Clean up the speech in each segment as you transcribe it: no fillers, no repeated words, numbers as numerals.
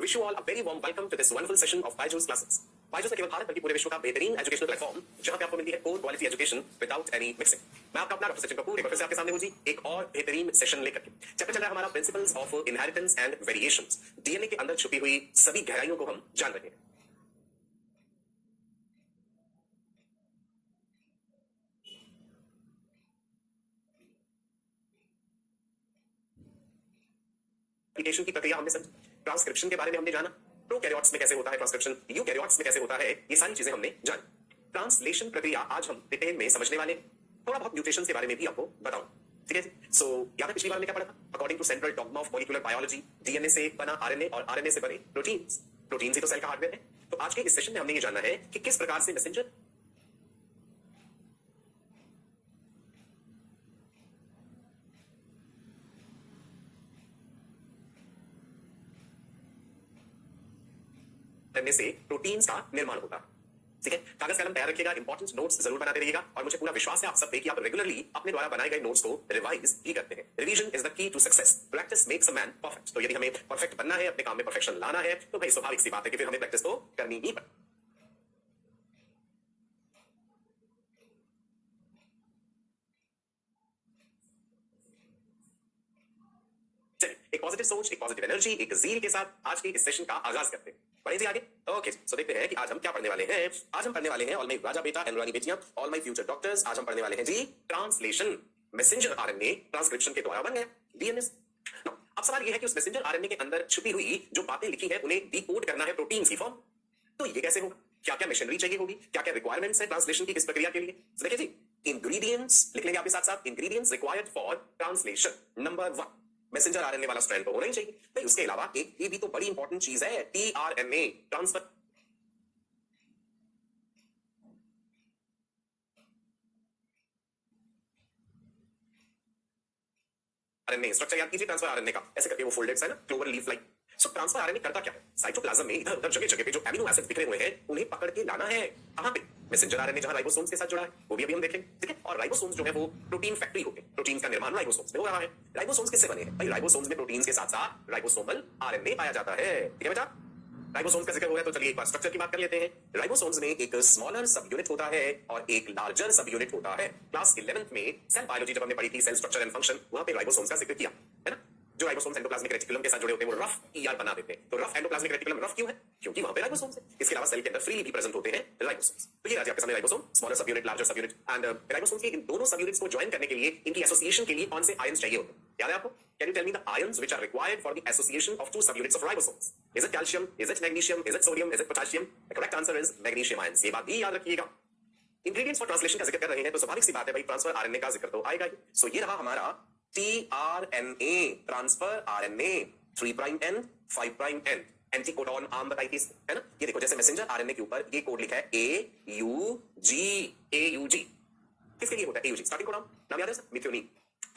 Wish you all a very warm welcome to this wonderful session of Byju's classes. Byju's न केवल भारत बल्कि पूरे विश्व का बेहतरीन एजुकेशनल प्लेटफॉर्म जहां पे आपको मिलती है core quality education without any mixing. मैं आपका अपना डॉक्टर सचिन कपूर एक बार फिर से आपके सामने हूं जी, एक और बेहतरीन सेशन लेकर के। चैप्टर चल रहा है हमारा principles of inheritance and variations. DNA के अंदर छुपी हुई सभी गहराइयों को हम जान रहे हैं। एप्लीकेशन की प्रक्रिया हमने समझी, ट्रांसक्रिप्शन के बारे में हमने जाना, प्रोकैरियोट्स में कैसे होता है ट्रांसक्रिप्शन, यूकैरियोट्स में कैसे होता है, ये सारी चीजें हमने जानी। ट्रांसलेशन प्रक्रिया आज हम डिटेल में समझने वाले, थोड़ा बहुत म्यूटेशन के बारे में भी आपको बताऊं। ठीक है जी। सो याद है पिछली बार में क्या पढ़ा था? According to central dogma of molecular biology, DNA से बना आरएनए और आरएनए से बने प्रोटीन्स। प्रोटीन्स ही तो सेल का हार्डवेयर है। तो आज के इस सेशन में हमने ये जानना है कि किस प्रकार से मैसेंजर करने से प्रोटीन्स का निर्माण होता है। ठीक है, कागज कलम तैयार रखिएगा, इंपॉर्टेंट नोट्स जरूर बनाते रहिएगा और मुझे पूरा विश्वास है आप सब पे कि आप रेगुलरली अपने द्वारा बनाए गए नोट्स को रिवाइज ही करते हैं। Revision is the key to success, practice makes a man perfect. तो यदि हमें परफेक्ट बनना है, अपने काम में परफेक्शन लाना है, तो भाई स्वाभाविक सी बात है कि फिर हमें प्रैक्टिस तो करनी ही पड़े। एक पॉजिटिव सोच, एक पॉजिटिव एनर्जी, एक ज़ील के साथ आज के इस सेशन का आगाज करते हैं। बढ़े जी आगे। ओके, सो देखते हैं कि आज हम क्या पढ़ने वाले हैं। आज हम पढ़ने वाले हैं ऑल माय राजा बेटा एंड रानी बेटियां, ऑल माय फ्यूचर डॉक्टर्स। आज हम पढ़ने वाले हैं जी ट्रांसलेशन। मैसेंजर आरएनए ट्रांसक्रिप्शन के द्वारा बन गया डीएनए। अब सवाल यह है कि उस मैसेंजर आरएनए के अंदर छुपी हुई जो बातें लिखी है उन्हें डिकोड करना है प्रोटीन्स की फॉर्म। तो ये कैसे होगा? क्या क्या मशीनरी चाहिए होगी? क्या क्या रिक्वायरमेंट्स है ट्रांसलेशन की इस प्रक्रिया के लिए? देखिए जी, इंग्रेडिएंट्स लिख लेंगे आपके साथ साथ। Ingredients required for translation. Number 1, messenger RNA वाला स्ट्रैंड तो होना ही चाहिए भाई। उसके अलावा एक ये भी तो बड़ी इंपॉर्टेंट चीज है, टीआरएनए ट्रांसफर आरएनए स्ट्रक्चर याद कीजिए ट्रांसफर आरएनए का, ऐसे करके वो फोल्डेड है ना, क्लोवर लीफ लाइक। सो ट्रांसफर आरएनए करता क्या है? साइटोप्लाज्म में इधर उधर जगह जगह पे जो एमिनो एसिड बिखरे हुए हैं उन्हें पकड़ के लाना है। कहां पे? मैसेंजर आरएनए जहां राइबोसोम्स के साथ जुड़ा है, वो भी अभी हम देखेंगे। ठीक है, और राइबोसोम्स जो है वो प्रोटीन फैक्ट्री होते हैं। प्रोटीन का निर्माण राइबोसोम्स में हो रहा है। राइबोसोम्स किससे बने हैं भाई? राइबोसोम्स में प्रोटीन्स के साथ साथ राइबोसोमल आरएनए पाया जाता है। ठीक है बेटा, राइबोसोम्स का जिक्र हो गया तो चलिए एक बार स्ट्रक्चर की बात कर लेते हैं। राइबोसोम्स में एक स्मॉलर सब यूनिट होता है और एक लार्जर सब यूनिट होता है। क्लास 11th में सेल बायोलॉजी जब हमने पढ़ी थी, सेल स्ट्रक्चर एंड फंक्शन, वहां पे राइबोसोम्स का जिक्र किया है ना। जो राइबोसोम्स एंडोप्लाज्मिक रेटिकुलम के साथ जुड़े होते हैं वो रफ ईआर बना देते हैं। तो रफ एंडोप्लाज्मिक रेटिकुलम रफ क्यों है? क्योंकि वहां पे राइबोसोम्स है। इसके अलावा सेल के अंदर फ्रीली भी प्रेजेंट होते हैं राइबोसोम्स। तो ये आपके सामने राइबोसोम, स्मॉलर सब यूनिट, लार्जर सब यूनिट। एंड राइबोसोम्स के इन दोनों सब यूनिट्स को ज्वाइन करने के लिए, इनकी एसोसिएशन के लिए कौन से आयंस चाहिए होते हैं? याद है आपको? Can you tell me the ions which are required for the association of two subunits of ribosomes? Is it calcium? Is it magnesium? Is it sodium? Is it potassium? The correct answer is magnesium ions. ये बात भी याद रखिएगा। Ingredients for translation का जिक्र कर रहे हैं तो स्वाभाविक सी बात है भाई, ट्रांसफर आरएनए का जिक्र तो आएगा ही। सो ये रहा हमारा tRNA, transfer RNA, 3 prime and 5 prime and. Anticodon arm बताई थी इसको, है ना। ये देखो जैसे मैसेंजर आरएनए के ऊपर ये कोड लिखा है AUG। AUG किसके लिए होता है? AUG स्टार्टिंग कोडॉन नाम याद है सर? मिथ्योनिन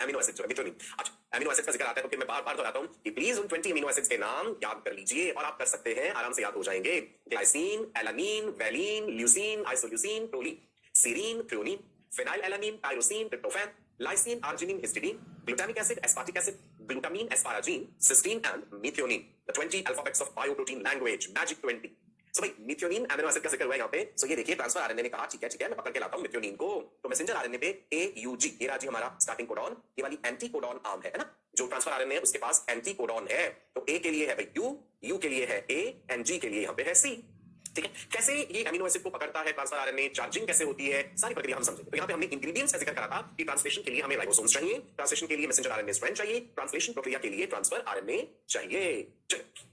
एमिनो एसिड जो है, मिथ्योनिन। अच्छा, एमिनो एसिड का जिक्र आता है तो फिर मैं बार बार दोहराता हूं कि प्लीज उन 20 एमिनो एसिड्स के नाम याद कर लीजिए और आप कर सकते हैं, आराम से याद हो जाएंगे। Glycine, alanine, valine, leucine, isoleucine, proline, serine, threonine, phenylalanine, tyrosine, tryptophan, lysine, arginine, histidine, glutamic acid, aspartic acid, glutamine, asparagine, cysteine and methionine. The 20 alphabets of bioprotein language, magic 20। So भाई methionine amino acid का जिक्र हुआ है यहाँ पे। सो ये देखिए transfer RNA ने कहा ठीक है मैं पकड़ के लाता हूं मिथ्योनिन को। तो मैसेंजर आरएनए पे AUG, ये राजी हमारा स्टार्टिंग कोडॉन, ये वाली एंटी कोडॉन आर्म है ना। जो ट्रांसफर आरएनए है उसके पास एंटी कोडॉन है। तो A के लिए है भाई U के लिए है A एंड G के लिए यहाँ पे है C। ठीक है, कैसे ये एमिनो एसिड को पकड़ता है ट्रांसफर आरएनए, चार्जिंग कैसे होती है, सारी प्रक्रिया हम समझेंगे। तो यहाँ पे हमने इंग्रेडिएंट्स का जिक्र करा था कि ट्रांसलेशन के लिए हमें राइबोसोम्स चाहिए, ट्रांसलेशन के लिए मैसेंजर आरएनए स्ट्रैंड चाहिए, ट्रांसलेशन प्रक्रिया के लिए ट्रांसफर आरएनए चाहिए। चलिए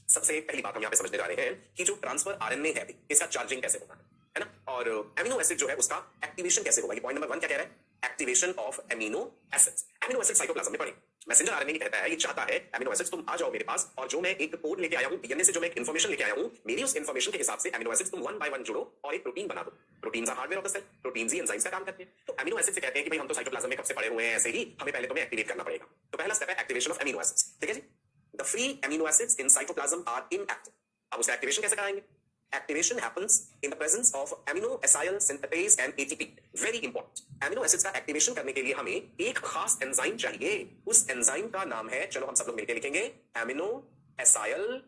सबसे पहली बात हम यहाँ पे समझने जा रहे हैं कि जो ट्रांसफर आरएनए है इसका चार्जिंग कैसे होता है ना। और एमिनो एसिड जो है उसका एक्टिवेशन कैसे होगा। ये पॉइंट नंबर 1 क्या कह रहा है? Activation of amino acids. Amino acid cytoplasm में पड़े। मैसेंजर आरएनए ये कहता है, ये चाहता है एमिनो एसिड्स तुम आ जाओ मेरे पास और जो मैं एक कोड लेके आया हूं डीएनए से, जो मैं एक इंफॉर्मेशन लेके आया हूं, मेरी उस इंफॉर्मेशन के हिसाब से एमिनो एसिड्स तुम 1 बाय 1 जोड़ो और एक प्रोटीन बना दो। Proteins are hardware of the cell, proteins ही एंजाइम्स का काम करते हैं। तो एमिनो एसिड से कहते हैं कि भाई हम तो साइटोप्लाज्म में कब से पड़े हुए हैं, ऐसे ही हमें पहले तुम्हें एक्टिवेट करना पड़ेगा। तो पहला स्टेप है एक्टिवेशन ऑफ एमिनो एसिड्स। ठीक है जी। The free amino acids in cytoplasm are inactive. अब उसका एक्टिवेशन कैसे कराएंगे? Activation happens in the presence of amino acyl synthetase and ATP. Very important. Amino acids का एक्टिवेशन करने के लिए हमें एक खास एंजाइम चाहिए। उस एंजाइम का नाम है, चलो हम सब लोग मिलकर लिखेंगे, एमिनो एसाइल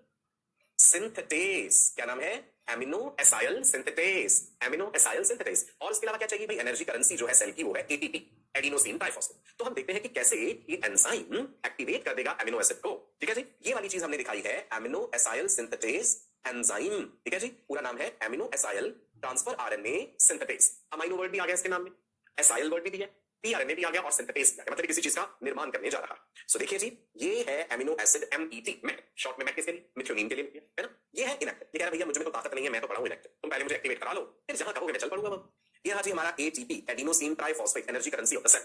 सिंथेटेस, क्या नाम है? Amino acyl synthetase, amino acyl synthetase. और इसके अलावा क्या चाहिए भाई? एनर्जी करेंसी जो है सेल की वो है एटीपी, एडिनोसिन ट्राइफॉस्फेट। तो हम देखते हैं कि कैसे ये एंजाइम एक्टिवेट कर देगा एमिनो एसिड को। ठीक है जी, ये वाली चीज हमने दिखाई है, एमिनो एसाइल सिंथेटेस एंजाइम। ठीक है जी, पूरा नाम है amino acyl transfer RNA synthetase. Amino word भी आ गया इसके नाम में, एसाइल वर्ड भी दिया, टीआरएनए भी आ गया और सिंथेटेस भी आ गया, मतलब किसी चीज का निर्माण करने जा रहा है। सो देखिए जी, ये है amino acid MET, Met, short में मेट किसके लिए? मिथ्योनिन के लिए है ना। ये है इनएक्टिव। ये कह रहा भैया मुझे में तो ताकत नहीं है, मैं तो पढ़ा हूं इनएक्टिव, तुम पहले मुझे एक्टिवेट करा लो, फिर जहां कहोगे मैं चल पड़ूंगा। ये रहा जी हमारा ATP, adenosine triphosphate, energy currency of the cell.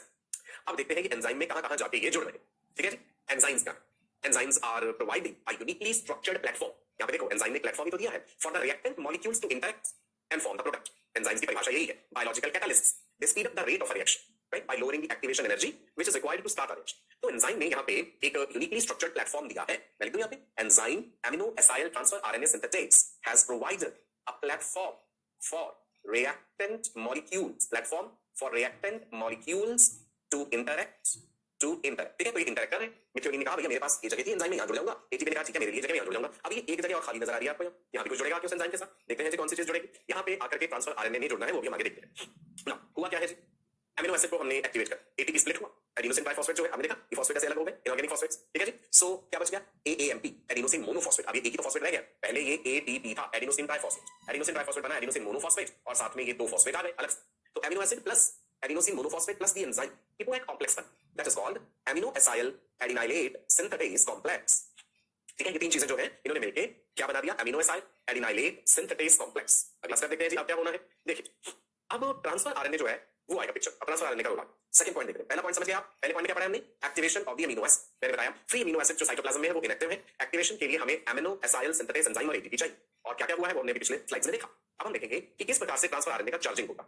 अब देखते हैं कि एंजाइम में कहां-कहां जाके ये जुड़ रहे हैं। ठीक है जी, एंजाइम्स का, enzymes are providing a uniquely structured platform. यहां पे देखो एंजाइम ने प्लेटफॉर्म ही तो दिया है for the reactant molecules to interact and form the product. Enzymes की परिभाषा यही है, biological catalysts, they speed up the rate of a reaction right by lowering the activation energy which is required to start a reaction। तो enzyme ने यहाँ पे एक uniquely structured platform दिया है। मैं लिख दूं यहाँ पे, enzyme amino acyl transfer RNA synthetase has provided a platform for reactant molecules, platform for reactant molecules to interact, to interact. ठीक है, तो ये इंटरैक्ट कर रहे हैं। मिथ्योनिन ने कहा भैया मेरे पास ये जगह थी एंजाइम में, यहां जुड़ जाऊंगा। एटीपी ने कहा ठीक है मेरे लिए जगह में यहां जुड़ जाऊंगा। अब ये एक जगह और खाली नजर आ रही है आपको, यहाँ भी कुछ जुड़ेगा आपके एंजाइम के साथ। देखते हैं जी कौन सी चीज जुड़ेगी। यहाँ पे आकर के ट्रांसफर आरएनए नहीं जुड़ना है, वो भी हम आगे देखते हैं ना। हुआ क्या है जी, एमिनो एसिड को हमने एक्टिवेट कर, एटीपी स्प्लिट हुआ, एडिनोसिन ट्राइफॉस्फेट जो है हमने देखा ये फॉस्फेट से अलग हो गए, इनऑर्गेनिक फॉस्फेट्स। ठीक है जी, सो क्या बच गया? AAMP, adenosine monophosphate. अब ये एक ही तो फॉस्फेट रह गया, पहले ये ATP था, एडिनोसिन ट्राइफॉस्फेट। एडिनोसिन ट्राइफॉस्फेट बना एडिनोसिन मोनोफॉस्फेट और साथ में ये दो फॉस्फेट आ गए अलग से। तो amino acid plus adenosine monophosphate plus the enzyme, ये पूरा एक कॉम्प्लेक्स बना, that is called amino acyl adenylate synthetase complex. ठीक है, ये तीन चीजें जो है इन्होंने मिलके क्या बना दिया? Amino acyl adenylate synthetase complex. अगला स्टेप देखते हैं जी, अब क्या होना है। देखिए अब ट्रांसफर आरएनए जो है वो आएगा पिक्चर, अब ट्रांसफर आरएनए का रोल। सेकंड पॉइंट देख रहे हैं, पहला पॉइंट समझ गए आप? पहले पॉइंट में क्या पढ़ा हमने? Activation of the amino acid. मैंने बताया फ्री अमीनो एसिड जो साइटोप्लाज्म में है वो इनएक्टिव है। एक्टिवेशन के लिए हमें एमिनो एसाइल सिंथेटेस एंजाइम और एटीपी चाहिए। और क्या क्या हुआ है वो हमने पिछले स्लाइड्स में देखा। अब हम देखेंगे कि किस प्रकार से ट्रांसफर आरएनए का चार्जिंग होगा।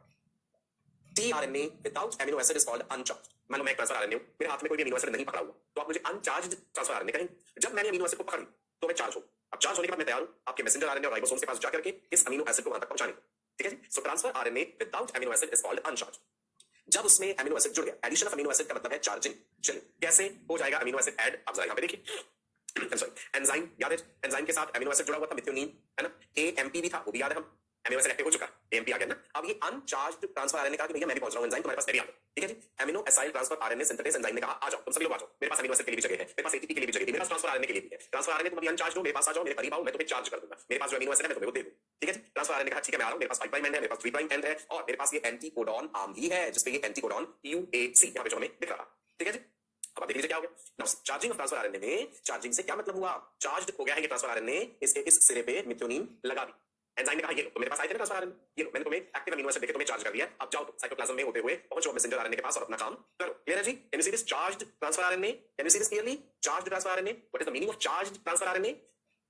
TRNA without amino acid is called uncharged. मान लो मैं एक ट्रांसफर आरएनए हूं, मेरे हाथ में कोई भी अमीनो एसिड नहीं पकड़ा हुआ, तो आप मुझे अनचार्ज्ड ट्रांसफर आरएनए कहेंगे। जब मैंने अमीनो एसिड को पकड़ लिया तो मैं चार्ज हूं। अब चार्ज होने के बाद मैं तैयार हूं आपके मैसेंजर आरएनए और राइबोसोम के पास जाकर के इस अमीनो एसिड को वहां तक पहुंचाने को। ठीक है जी, so transfer RNA without amino acid is called uncharged. जब उसमें अमीनो एसिड जुड़ गया, एडिशन ऑफ अमीनो एसिड का मतलब है चार्जिंग। चलिए कैसे हो जाएगा अमीनो एसिड ऐड, आप जरा यहां पे देखिए। सॉरी, एंजाइम याद है, एंजाइम के साथ अमीनो एसिड जुड़ा हुआ था मिथ्योनिन, है ना। AMP भी था, वो भी याद है, हम अमीनो एसिड एक्टिव हो चुका, AMP आ गया ना। अब ये अनचार्ज्ड ट्रांसफर आरएनए का कि भैया मैं भी पहुंच रहा हूं एंजाइम, तुम्हारे पास मैं भी आ गया। ठीक है जी, amino acyl transfer RNA synthetase enzyme ने कहा आ जाओ, तुम सभी लोग आ जाओ, मेरे पास अमीनो एसिड के लिए भी जगह है, मेरे पास ATP के लिए भी जगह है, मेरे पास ट्रांसफर आरएनए के लिए भी है। ट्रांसफर आरएनए तुम अभी अनचार्ज हो, मेरे पास आ जाओ, मेरे करीब आओ, मैं तुम्हें चार्ज कर दूंगा। मेरे पास जो अमीनो एसिड है मैं तुम्हें वो दे दूं। ठीक है जी, ट्रांसफर आरएनए कहा ठीक है मैं आ रहा हूं, मेरे पास 5 प्राइम एंड है, मेरे पास 3 प्राइम एंड है और मेरे पास ये एंटीकोडॉन आर्म भी है जिसपे ये एंटीकोडॉन UAC यहां पे जो हमें दिख रहा है। ठीक है जी, अब आप देख लीजिए क्या हो गया। Now charging of transfer RNA में, चार्जिंग से क्या मतलब हुआ? चार्ज्ड हो गया है ये ट्रांसफर आरएनए, इसके इस सिरे पे मिथ्योनिन लगा दी। एंजाइम ने कहा ये लो, तो मेरे पास आए थे ट्रांसफर आरएनए, ये लो मैंने तुम्हें एक्टिव अमीनो एसिड देके तुम्हें चार्ज कर दिया, अब जाओ तुम साइटोप्लाज्म में होते हुए पहुंचो मैसेंजर आरएनए के पास और अपना काम करो। क्लियर है जी? Can you see this charged transfer RNA? Can you see this clearly? Charged transfer RNA, what is the meaning of charged transfer RNA?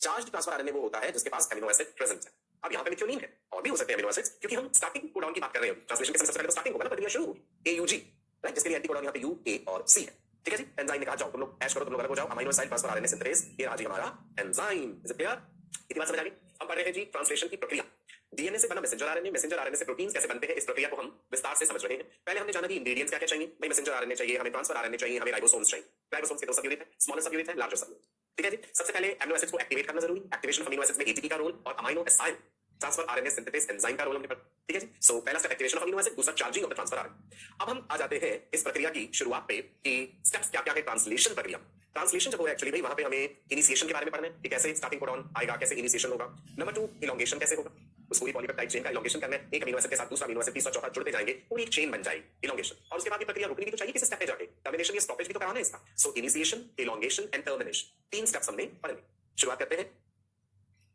Charged transfer RNA वो होता है जिसके पास अमीनो एसिड प्रेजेंट है। अब यहाँ पे मिथ्योनिन है और भी हो सकते हैं अमीनो एसिड्स, क्योंकि हम स्टार्टिंग कोडॉन की बात कर रहे हैं। ट्रांसलेशन के सबसे पहले तो स्टार्टिंग होगा ना, प्रक्रिया शुरू होगी AUG, राइट, जिसके लिए एंटीकोडॉन यहाँ पे U, A और C है। ठीक है जी, एंजाइम ने कहा जाओ तुम लोग ऐश करो, तुम लोग अलग हो जाओ, amino acid transfer RNA synthetase, ये रहा जी हमारा एंजाइम। Is it clear? इतनी बात समझ आ गई? हम पढ़ रहे हैं जी ट्रांसलेशन की प्रक्रिया। डीएनए से बना मैसेंजर आरएनए, मैसेंजर आरएनए से प्रोटीन्स कैसे बनते हैं, इस प्रक्रिया को हम विस्तार से समझ रहे हैं। पहले हमने जाना कि इंग्रेडिएंट्स क्या क्या चाहिए। भाई मैसेंजर आरएनए चाहिए, हमें ट्रांसफर आरएनए चाहिए, हमें राइबोसोम्स चाहिए। राइबोसोम्स के दो सब यूनिट है, स्मॉलर सब यूनिट है, लार्जर सब यूनिट। ठीक है जी, सबसे पहले अमीनो एसिड्स को एक्टिवेट करना जरूरी। एक्टिवेशन ऑफ अमीनो एसिड्स में ATP का रोल और amino acyl transfer RNA synthetase enzyme का रोल हमने पढ़ा। ठीक है जी, सो पहला step activation of amino acid, दूसरा charging of the transfer RNA. अब हम आ जाते हैं इस प्रक्रिया की शुरुआत पे कि स्टेप्स क्या क्या है ट्रांसलेशन प्रक्रिया। ट्रांसलेशन जब हो एक्चुअली भाई वहां पे हमें इनिशिएशन के बारे में पढ़ना है कि कैसे स्टार्टिंग कोडॉन आएगा, कैसे इनिशिएशन होगा। नंबर 2 इलोंगेशन कैसे होगा, उस पूरी पॉलीपेप्टाइड चेन का इलोंगेशन करना है। एक अमीनो एसिड के साथ दूसरा अमीनो एसिड, तीसरा चौथा जुड़ते जाएंगे, पूरी एक चेन बन जाएगी, इलोंगेशन। और उसके बाद ये प्रक्रिया रुकनी भी तो चाहिए किसी स्टेप पे जाके, टर्मिनेशन या स्टॉपेज भी तो कराना है इसका। सो इनिशिएशन, इलोंगेशन एंड टर्मिनेशन, तीन स्टेप्स हमने पढ़ने। शुरुआत करते हैं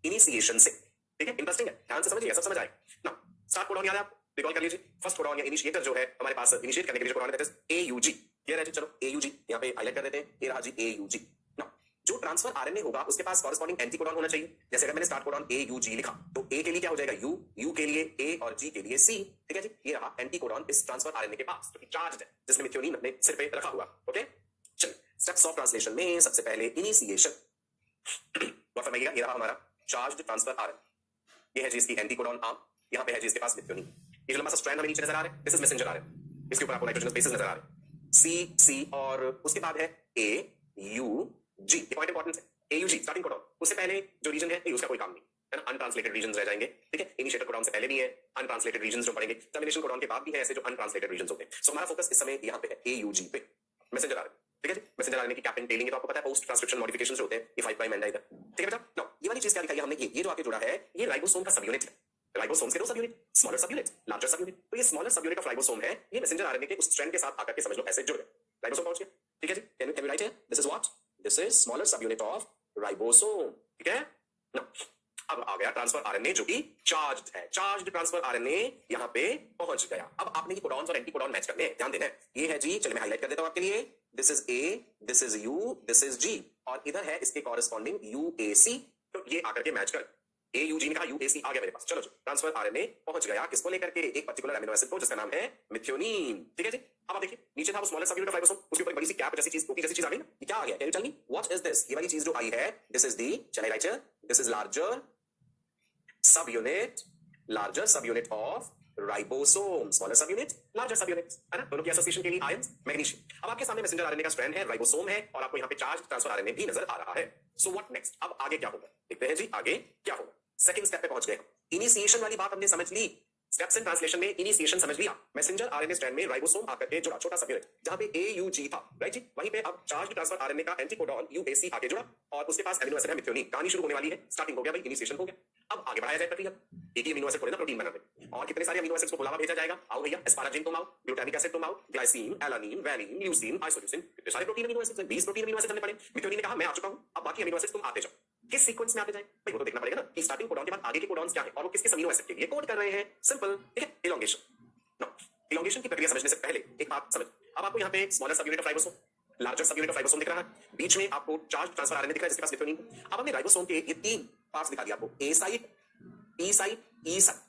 इनिशिएशन से। ठीक है, इंटरेस्टिंग है, ध्यान से समझिए, सब समझ आए ना। स्टार्ट कोडॉन याद है आप, रिकॉल कर लीजिए। फर्स्ट कोडॉन या इनिशिएटर जो है हमारे पास, इनिशिएट करने के लिए कोडॉन है, दैट इज AUG। क्लियर है जी? चलो AUG यहां पे हाईलाइट कर देते हैं, ये रहा जी AUG। नाउ जो ट्रांसफर आरएनए होगा उसके पास कॉरेस्पॉन्डिंग एंटीकोडॉन होना चाहिए। जैसे अगर मैंने स्टार्ट कोडॉन AUG लिखा तो A के लिए क्या हो जाएगा U, U के लिए A और G के लिए C। ठीक है जी, ये रहा एंटीकोडॉन इस ट्रांसफर आरएनए के पास, जो चार्ज्ड है, जिसने मिथ्योनिन अपने सिर पे रखा हुआ। ओके, चलिए स्टेप्स ऑफ ट्रांसलेशन में सबसे पहले इनिशिएशन। और फरमाइएगा, ये रहा हमारा चार्ज्ड ट्रांसफर आरएनए, ये है जी इसकी एंटीकोडॉन आर्म, यहाँ पे है जी इसके पास मिथ्योनिन। ये जो लंबा सा स्ट्रैंड हमें नीचे नजर आ रहा है, दिस इज मैसेंजर आरएनए, इसके ऊपर आपको नाइट्रोजन बेसेस नजर आ रहे हैं, C और उसके बाद है AUG। ये पॉइंट इंपॉर्टेंट है, AUG स्टार्टिंग कोडॉन। उससे पहले जो रीजन है उसका कोई काम नहीं है ना, अनट्रांसलेटेड रीजन रह जाएंगे। ठीक है, इनिशिएटर कोडॉन से पहले भी है अनट्रांसलेटेड रीजन जो पढ़ेंगे, टर्मिनेशन कोडॉन के बाद भी है ऐसे जो अनट्रांसलेटेड रीजन होते हैं। सो हमारा फोकस इस समय यहाँ पे है AUG पे, मैसेंजर आरएनए। ठीक है जी, मैसेंजर आरएनए की कैपिंग टेलिंग तो आपको पता है, पोस्ट ट्रांसक्रिप्शन मॉडिफिकेशंस होते हैं, ये 5 प्राइम एंड इधर। ठीक है बेटा, नाउ ये वाली चीज क्या दिखाई हमने, ये जो आके जुड़ा है ये राइबोसोम का सब यूनिट है। राइबोसोम्स के दो सब यूनिट, स्मॉलर सब यूनिट, लार्जर सब यूनिट। तो ये smaller subunit of ribosome है, ये मैसेंजर आरएनए के उस स्ट्रैंड के साथ आकर के समझ लो ऐसे जुड़ गए, राइबोसोम पहुंच गया। ठीक है जी, can you write here, this is what, this is smaller subunit of ribosome. ठीक है, नाउ अब आ गया ट्रांसफर आरएनए जो कि चार्ज्ड है, चार्ज्ड ट्रांसफर आरएनए यहां पे पहुंच गया। अब आपने ये कोडॉन्स और एंटीकोडॉन मैच करने हैं, ध्यान देना है। ये है जी, चलिए मैं हाईलाइट कर देता हूं आपके लिए, this is A, this is U, this is G, और इधर है इसके कॉरेस्पॉन्डिंग यूएसी। तो ये आकर के मैच कर, AUG ने कहा यूएसी आ गया मेरे पास। चलो जी, ट्रांसफर आरएनए पहुंच गया किसको लेकर के, एक पर्टिकुलर अमीनो एसिड को जिसका नाम है मिथ्योनीन। ठीक है जी, अब आप देखिए नीचे था वो smaller subunit of ribosome, उसके ऊपर बड़ी सी कैप जैसी चीज, टोपी जैसी चीज आ गई ना, ये क्या आ गया, can you tell me what is this? ये वाली चीज जो आई है, दिस इज दी, चल I write here, this is larger subunit, larger subunit of ribosome, smaller subunit, larger subunit, है ना, दोनों की एसोसिएशन के लिए आयंस, मैग्नीशियम। अब आपके सामने मैसेंजर आरएनए का स्ट्रैंड है, राइबोसोम है, और आपको यहाँ पे चार्ज ट्रांसफर आरएनए भी नजर आ रहा है। सो व्हाट नेक्स्ट, अब आगे क्या होगा, देखते हैं जी आगे क्या होगा। सेकंड स्टेप पे पहुंच गए, इनिशिएशन वाली बात हमने समझ ली, स्टेप्स इन ट्रांसलेशन में इनिशिएशन समझ लिया। मैसेंजर आरएनए स्ट्रैंड में राइबोसोम आकर के जुड़ा, छोटा सा यूनिट जहां पे AUG था, राइट जी, वहीं पे अब चार्ज ट्रांसफर आरएनए का एंटीकोडॉन UAC आके जुड़ा, और उसके पास अमीनो एसिड है मिथ्योनीन। कहानी शुरू होने वाली है, स्टार्टिंग हो गया भाई, इनिशिएशन हो गया। अब आगे बढ़ाया जाए प्रक्रिया, एक ही अमीनो एसिड थोड़े ना प्रोटीन बनाने, और कितने सारे अमीनो एसिड्स को बुलावा भेजा जाएगा, आओ भैया एस्पाराजिन तुम आओ, ग्लूटामिक एसिड तुम आओ, glycine, alanine, valine, leucine, isoleucine, कितने सारे प्रोटीन अमीनो एसिड्स हैं, 20 प्रोटीन अमीनो एसिड्स हमने पढ़े। मिथ्योनीन ने कहा मैं आ चुका हूं, अब बाकी अमीनो एसिड्स तुम आते जाओ। किस सीक्वेंस में आते जाए भाई, वो तो देखना पड़ेगा ना कि स्टार्टिंग कोडॉन के बाद आगे के कोडॉन्स क्या है, और वो किस किस अमीनो एसिड के लिए कोड कर रहे हैं। सिंपल, ठीक है, इलॉन्गेशन। नो, इलॉन्गेशन की प्रक्रिया समझने से पहले एक बात समझ, अब आपको यहाँ पे smaller subunit of ribosome, larger सब यूनिट ऑफ राइबोसोम दिख रहा है, बीच में आपको चार्ज ट्रांसफर आरएनए दिख रहा है जिसके पास मिथ्योनीन। अब हमने राइबोसोम के ये 3 पार्ट्स दिखा दिया आपको, ए साइट, ई साइट, ई साइट।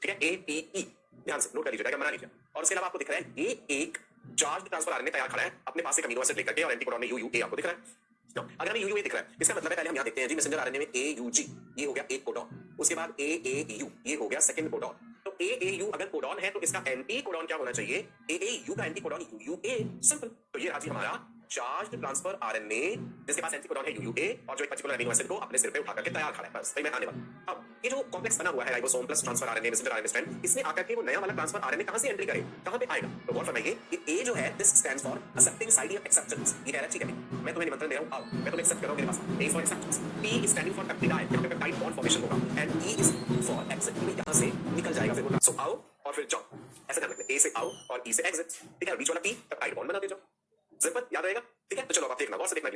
ठीक है, ATE, ध्यान से नोट कर लीजिएगा, मना लीजिए। और उसके अलावा आपको दिख रहा है ये एक चार्ज ट्रांसफर आरएनए तैयार खड़ा है अपने पास एक अमीनो एसिड लेकर के, और एंटीकोडॉन में UUA आपको दिख रहा है। अगर हमें UUA दिख रहा है, इसका मतलब है, पहले हम यहाँ देखते हैं जी, मैसेंजर आरएनए में AUG ये हो गया एक कोडॉन, उसके बाद AAU ये हो गया सेकंड कोडॉन। तो AAU अगर कोडॉन है तो इसका एंटी कोडॉन क्या होना चाहिए, AAU का एंटी कोडॉन UUA। सिंपल, तो ये राजी हमारा चार्ज ट्रांसफर आरएनए जिसके पास एंटी कोडॉन है UUA, और जो एक पर्टिकुलर अमीनो एसिड को अपने सिर पे उठा करके तैयार खड़ा है, बस भाई मैं आने वाला। अब ये जो कॉम्प्लेक्स बना हुआ है ribosome plus transfer RNA messenger RNA strand, इसमें आकर के वो नया वाला ट्रांसफर आरएनए कहां से एंट्री करे, कहां पे आएगा, तो गौर फरमाइए कि A जो है, this stands for accepting side of acceptance. ये कह रहा है ठीक है मैं तुम्हें निमंत्रण दे रहा हूं, आओ मैं तुम्हें एक्सेप्ट कर रहा हूं मेरे पास, A is for acceptance, P is standing for peptide, जब पेप्टाइड बॉन्ड फॉर्मेशन होगा, and E is for exit, यहां से निकल जाएगा फिर वो। सो आओ और फिर जाओ, ऐसा ध्यान रखना, A से आओ और E से एग्जिट। ठीक है, बीच वाला P पेप्टाइड बॉन्ड बनाते जाओ, सिंपल याद रहेगा। ठीक है, तो चलो आप देखना, गौर से देखना,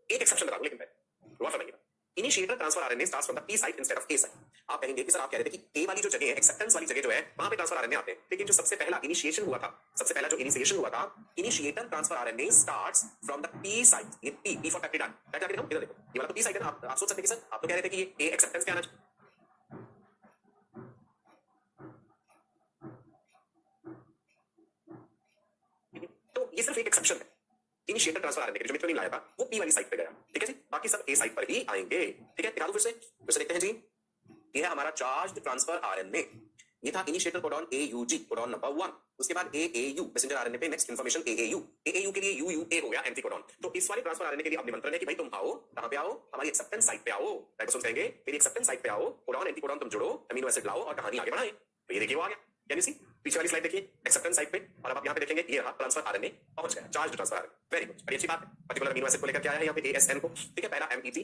एक एक्सेप्शन बता दूं लेकिन मैं गौर फरमाइएगा, initiator transfer RNA starts from the P site instead of A site. आप कहेंगे कि सर आप कह रहे थे कि A वाली जो जगह है, एक्सेप्टेंस वाली जगह जो है, वहां पे ट्रांसफर आरएनए आते हैं, लेकिन जो सबसे पहला इनिशिएशन हुआ था, सबसे पहला जो इनिशिएशन हुआ था, initiator transfer RNA starts from the P site. ये P फॉर पेप्टाइड, मैं क्या कह रहा हूं, इधर देखो, ये वाला तो P साइट है ना। आप सोच सकते हैं कि सर आप तो कह रहे थे कि ये A एक्सेप्टेंस पे आना चाहिए, तो ये सिर्फ एक एक्सेप्शन है। इनिशिएटर ट्रांसफर आरएनए के जो मिथ्योनीन लाया था वो P वाली साइट पे गया, ठीक है जी, बाकी सब A साइट पर ही आएंगे। ठीक है, दिखा दूं फिर से देखते हैं जी, ये है हमारा चार्ज ट्रांसफर आरएनए, ये था initiator codon AUG, codon number 1, उसके बाद AAU मैसेंजर आरएनए पे नेक्स्ट इंफॉर्मेशन AAU के लिए UUA हो गया एंटी कोडॉन। तो इस वाले ट्रांसफर आरएनए के लिए अब निमंत्रण है कि भाई तुम आओ, कहां पे आओ, हमारी एक्सेप्टेंस साइट पे आओ, राइबोसोम कहेंगे मेरी एक्सेप्टेंस साइट पे आओ, कोडॉन एंटी कोडॉन तुम जोड़ो, अमीनो एसिड लाओ और कहानी आगे बढ़ाएं। तो ये देखिए वो आ गया, कैन यू सी, पीछे वाली स्लाइड देखिए, एक्सेप्टेंस साइट पे, और अब आप यहाँ पे देखेंगे ये रहा ट्रांसफर आरएनए पहुंच गया, charge transfer RNA, very good, बड़ी अच्छी बात है। पर्टिकुलर अमीनो एसिड को लेकर क्या है यहाँ पे ASN को, ठीक है, पहला MET,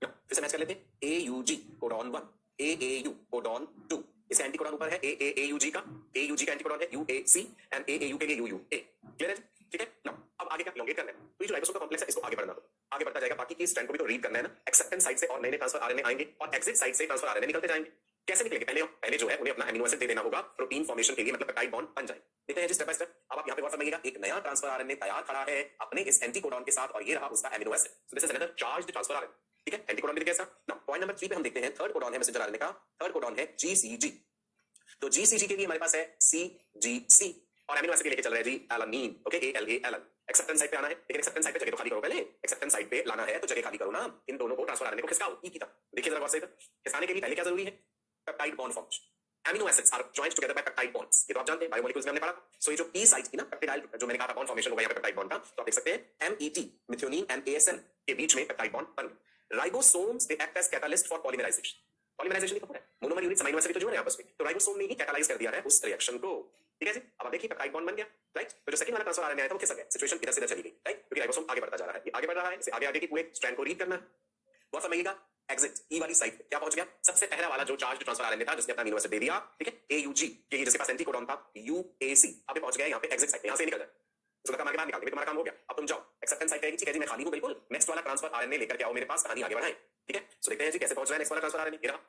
फिर से मैच कर लेते हैं, AUG कोडॉन 1, AAU कोडॉन 2, इसका एंटी कोडॉन ऊपर है AUG का एंटी कोडॉन है UAC, एंड AAU के लिए UUA, क्लियर है, ठीक है। नाउ अब आगे क्या एलोंगेट करना है, तो ये जो राइबोसोम का कॉम्प्लेक्स है इसको आगे बढ़ना दो, आगे बढ़ता जाएगा, बाकी की स्ट्रैंड को भी तो रीड करना है ना, एक्सेप्टेंस साइड से और नए ट्रांसफर आरएनए आएंगे, और एग्जिट साइड से ट्रांसफर आरएनए निकलते जाएंगे। कैसे निकलेंगे, पहले जो है उन्हें अपना अमीनो एसिड दे देना होगा प्रोटीन फॉर्मेशन के लिए, मतलब पेप्टाइड बॉन्ड बन जाए। देखते हैं जी स्टेप बाय स्टेप। अब आप यहाँ पे गौर फरमाइएगा, एक नया ट्रांसफर आरएनए तैयार खड़ा है अपने इस एंटीकोडॉन के साथ, और ये रहा उसका amino acid, so this is another charged transfer RNA, ठीक है, एंटीकोडॉन भी कैसा। नाउ पॉइंट नंबर 3 पे हम देखते हैं, थर्ड कोडॉन है मैसेंजर आरएनए का, थर्ड कोडॉन है GCG। तो GCG के लिए हमारे पास है CGC, और अमीनो एसिड लेके चल रहा है जी alanine, okay, ALAN। Acceptance side पे आना है, लेकिन एक्सेप्टेंस साइड पे जगह तो खाली करो, पहले एक्सेप्टेंस साइड पे लाना है तो जगह खाली करो ना, इन दोनों को ट्रांसफर आरएनए को खिसकाओ ई की तरफ। देखिए जरा गौर से, खिसकाने के लिए पहले क्या जरूरी है, peptide bond formation. Amino acids are joined together by peptide bonds, ये तो आप जानते हैं, बायोमोलिक्यूल्स में हमने पढ़ा। सो ये जो P साइट की ना पेप्टाइड, जो मैंने कहा था बॉन्ड फॉर्मेशन होगा यहाँ पे पेप्टाइड बॉन्ड का, तो आप देख सकते हैं MET मिथ्योनीन एंड ASN के बीच में पेप्टाइड बॉन्ड बन गया। Ribosomes they act as catalyst for polymerization. Polymerization नहीं पता है, मोनोमर यूनिट एमिनो एसिड तो जुड़ रहे हैं आपस में, तो राइबोसोम ने ही कैटालाइज कर दिया है उस रिएक्शन को। ठीक है जी, अब आप देखिए पेप्टाइड बॉन्ड बन गया, राइट। तो जो सेकंड वाला ट्रांसफर आरएनए आया था वो खिसक गया, सिचुएशन इधर से इधर चली गई, राइट, क्योंकि राइबोसोम आगे बढ़ता जा रहा है, ये आगे बढ़ रहा है, इसे आगे आगे की पूरे स्ट्रैंड को रीड करना है। बहुत समझिएगा, एग्जिट ई वाली साइड पे क्या पहुंच गया, सबसे पहला वाला जो चार्ज ट्रांसफर आरएनए था जिसने अपना अमीनो एसिड दे दिया, ठीक है, एयूजी, ये जिसके पास एंटीकोडॉन था यूएसी, अब ये पहुंच गया यहाँ पे एग्जिट साइड पे, यहाँ से निकल जाए, इसको धक्का मार के बाहर निकाल दे, तुम्हारा काम हो गया, अब तुम जाओ एक्सेप्टेंस साइड पे, ठीक है जी मैं खाली हूं बिल्कुल, नेक्स्ट वाला ट्रांसफर आरएनए लेकर के आओ मेरे पास, कहानी आगे बढ़ाएं। ठीक है, सो देखते हैं जी कैसे पहुंच रहा है नेक्स्ट वाला ट्रांसफर आरएनए, ये रहा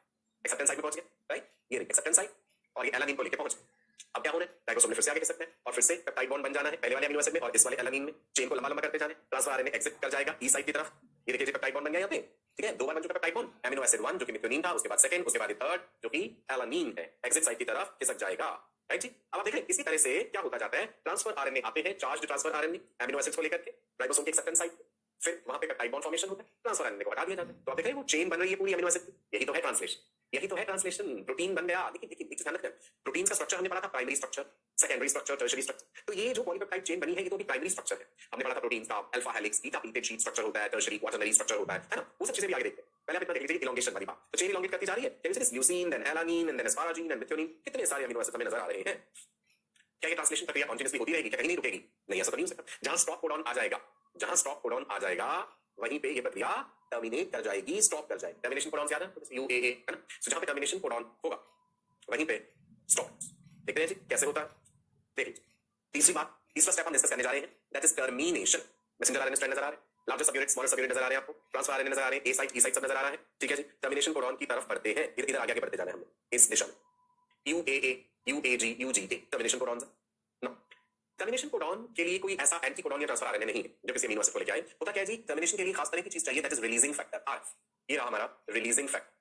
एक्सेप्टेंस साइड पे पहुंच गया, राइट, ये एक्सेप्टेंस साइड और ये एलानिन को लेके पहुंच गया। अब क्या होना है, राइबोसोम ने फिर से आगे खिसक सकते हैं और फिर से पेप्टाइड बॉन्ड बन जाना है पहले वाले अमीनो एसिड में और इस वाले एलानिन में, चेन को लंबा लंबा करते जाने, ट्रांसफर आरएनए एग्जिट कर जाएगा ई साइड की तरफ, ये देखिए पेप्टाइड बॉन्ड बन गया यहाँ पे, ठीक है, दो बार बन चुका पेप्टाइड बॉन्ड, अमीनो एसिड 1 जो कि मेथियोनिन था, उसके बाद सेकंड, उसके बाद थर्ड जो कि एलानिन है, एग्जिट साइड की तरफ खिसक जाएगा, राइट जी। अब आप देख रहे हैं इसी तरह से क्या होता जाता है, ट्रांसफर आरएनए आते हैं, charge transfer RNA amino acids को लेकर के राइबोसोम के एक्सेप्टेंस साइड, फिर वहां पे पेप्टाइड बॉन्ड फॉर्मेशन होता है, ट्रांसफर आरएनए को हटा दिया जाता है, तो आप देख रहे हैं वो चेन बन रही है पूरी अमीनो एसिड की, यही तो है ट्रांसलेशन, यही तो है ट्रांसलेशन, प्रोटीन बन गया। देखिए देखिए ध्यान रखना, प्रोटीन का स्ट्रक्चर हमने पढ़ा था, primary structure, secondary structure, tertiary structure, तो ये जो पॉलीपेप्टाइड चेन बनी है ये तो भी प्राइमरी स्ट्रक्चर है, हमने पढ़ा था प्रोटीन का alpha helix, beta pleated sheet structure होता है, टर्शियरी क्वाटरनरी स्ट्रक्चर होता है ना, वो सब चीजें भी आगे देखते हैं। पहले आप इतना देख लीजिए इलोंगेशन वाली बात, तो चेन इलोंगेट करती जा रही है, जैसे leucine, then alanine, then asparagine, then methionine, कितने सारे अमीनो एसिड हमें नजर आ रहे हैं। क्या ये ट्रांसलेशन प्रक्रिया कॉन्टिन्यूअसली होती रहेगी, क्या कहीं नहीं रुकेगी? नहीं, ऐसा तो नहीं हो सकता। जहां स्टॉप कोडॉन आ जाएगा, जहां स्टॉप कोडॉन आ जाएगा वहीं पे ये प्रक्रिया टर्मिनेट कर जाएगी, स्टॉप कर जाएगी। टर्मिनेशन कोडॉन से याद है यूएए, है ना, सो जहां पे टर्मिनेशन कोडॉन होगा वहीं पे स्टॉप। देखते हैं जी कैसे होता है, देख लीजिए। तीसरी बात, तीसरा स्टेप हम डिस्कस करने जा रहे हैं, that is termination. Messenger RNA strand नजर आ रहे हैं, लार्जर सबयूनिट, स्मॉलर सबयूनिट नजर आ रहे हैं आपको, ट्रांसफर आरएनए नजर आ रहे हैं, ए साइट, ई साइट सब नजर आ रहा है, ठीक है जी। टर्मिनेशन कोडॉन की तरफ बढ़ते हैं, इधर आगे बढ़ते जाना है हमने इस दिशा में, यूएए, यूएजी, यूजीए, टर्मिनेशन कोडॉन से नो। टर्मिनेशन कोडॉन के लिए कोई ऐसा एंटी कोडॉन या ट्रांसफर आरएनए नहीं है जो किसी अमीनो एसिड को लेके आए। होता क्या है जी, टर्मिनेशन के लिए खास तरह की चीज चाहिए, that is releasing factor RF. ये रहा हमारा रिलीजिंग फैक्टर।